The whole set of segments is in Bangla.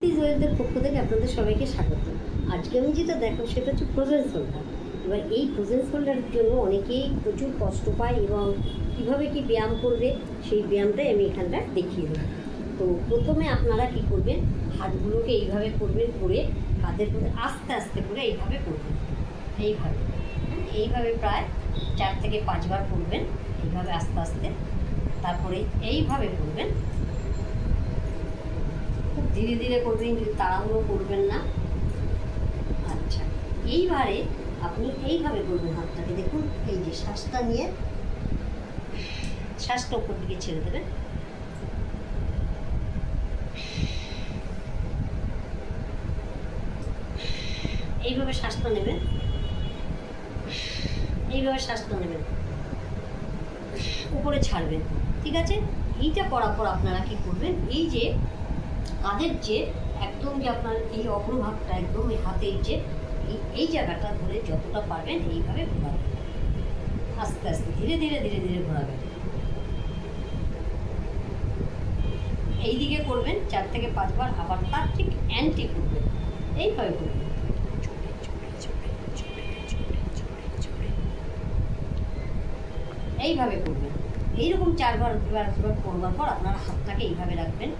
ওয়েলদের পক্ষ থেকে আপনাদের সবাইকে স্বাগত। আজকে আমি যেটা দেখো সেটা হচ্ছে ফ্রোজেন শোল্ডার। এবার এই ফ্রোজেন শোল্ডারের জন্য অনেকেই প্রচুর কষ্ট পায় এবং কীভাবে কি ব্যায়াম করবে সেই ব্যায়ামটাই আমি এখানটা দেখিয়ে দেবো। তো প্রথমে আপনারা কি করবেন, হাতগুলোকে এইভাবে করবেন, করে হাতের মধ্যে আস্তে আস্তে করে এইভাবে করবেন, এইভাবে প্রায় 4 থেকে 5 বার করবেন, এইভাবে আস্তে আস্তে। তারপরে এইভাবে করবেন, খুব ধীরে ধীরে করবেন, কিন্তু তাড়াহুড়ো করবেন না। আচ্ছা, এইবারে আপনি এইভাবে করবেন হাতটাকে। দেখুন, এই যে শ্বাসটা নিয়ে শ্বাসটা উপর দিকে ছেড়ে দেবেন। এইভাবে শ্বাসটা নেবেন, এইভাবে শ্বাসটা নেবেন, উপরে ছাড়বেন। ঠিক আছে? এইটা করার পর আপনারা কি করবেন, এই যে কাঁধের যে একদম যে আপনার এই অগ্রভাগটা একদম এই হাতের যে এই জায়গাটা ধরে যতটা পারবেন এইভাবে ঘোরাবেন, আস্তে আস্তে ধীরে ধীরে ধীরে ধীরে ঘোরাবেন। এইদিকে করবেন 4 থেকে 5 বার, আবার তার ঠিক অ্যান্টি করবেন, এইভাবে করবেন। এইভাবে করবেন, এইরকম 4 বার করবার পর আপনারা হাতটাকে এইভাবে রাখবেন,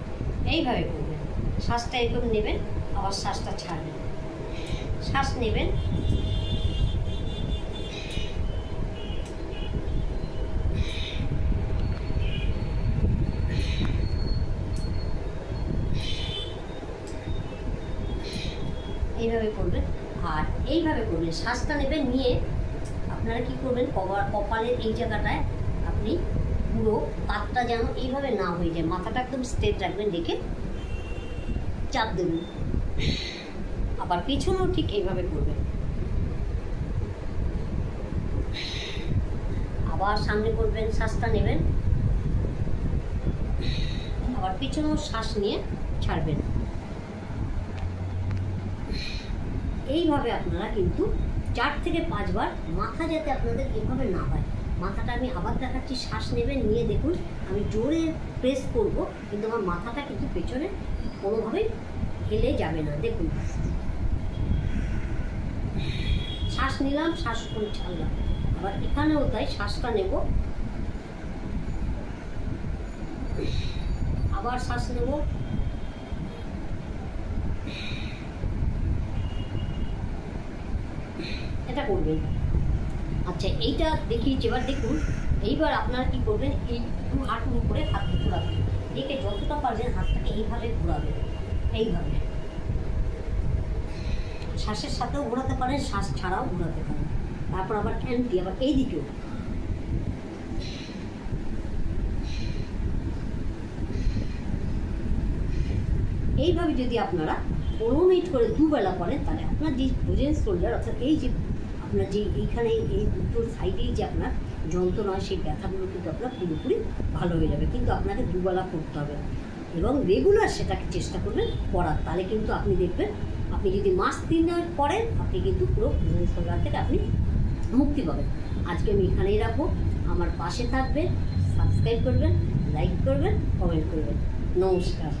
এইভাবে করবেন। শ্বাসটা এরকম নেবেন, আবার শ্বাসটা ছাড়বেন, শ্বাস নেবেন, এইভাবে করবেন। আর এইভাবে করবেন, শ্বাসটা নেবেন, নিয়ে আপনারা কি করবেন, কপালের এই জায়গাটায় আপনি পুরো কাঁধটা যেন এইভাবে না হয়ে যায়, মাথাটা একদম স্ট্রেট রাখবেন, রেখে চাপ দেবেন। আবার পিছনেও ঠিক এইভাবে করবেন, আবার সামনে করবেন, শ্বাসটা নেবেন, আবার পিছনেও শ্বাস নিয়ে ছাড়বেন। এইভাবে আপনারা কিন্তু 4 থেকে 5 বার, মাথা যাতে আপনাদের এভাবে না হয়। মাথাটা আমি আবার দেখাচ্ছি, শ্বাস নেবেন, নিয়ে দেখুন আমি জোরে প্রেস করব, কিন্তু আমার মাথাটা কিন্তু পেছনে কোনোভাবেই হেলে যাবে না। দেখুন, শ্বাস নিলাম, শ্বাস করে ছাড়লাম, আবার এখানেও তাই শ্বাসটা নেব, আবার শ্বাস নেব, এটা করবেন। আচ্ছা, এইটা দেখিয়েছি, এবার দেখুন এইবার আপনারা কি করবেন, এই হাঁটুর উপরে হাত ঘোরাবেন, রেখে যতটা পারবেন হাতটাকে এইভাবে ঘোরাবেন, এইভাবে। শ্বাসের সাথেও ঘোরাতে পারেন, শ্বাস ছাড়াও ঘোরাতে পারেন। তারপর আবার অ্যান্টি, আবার এই দিকেও। এইভাবে যদি আপনারা 15 মিনিট করে দুবেলা করেন, তাহলে আপনার যে ফ্রোজেন শোল্ডার, অর্থাৎ এই যে আপনার যে এইখানে এই দুটো সাইডেই যে আপনার যন্ত্রণা, সেই ব্যথাগুলো কিন্তু আপনার পুরোপুরি ভালো হয়ে যাবে। কিন্তু আপনাকে দুবেলা করতে হবে এবং রেগুলার সেটাকে চেষ্টা করবেন করার। তাহলে কিন্তু আপনি দেখবেন, আপনি যদি মাস 3 করেন, আপনি কিন্তু পুরো ফ্রোজেন শোল্ডার থেকে আপনি মুক্তি পাবেন। আজকে আমি এখানেই রাখবো। আমার পাশে থাকবেন, সাবস্ক্রাইব করবেন, লাইক করবেন, কমেন্ট করবেন। নমস্কার।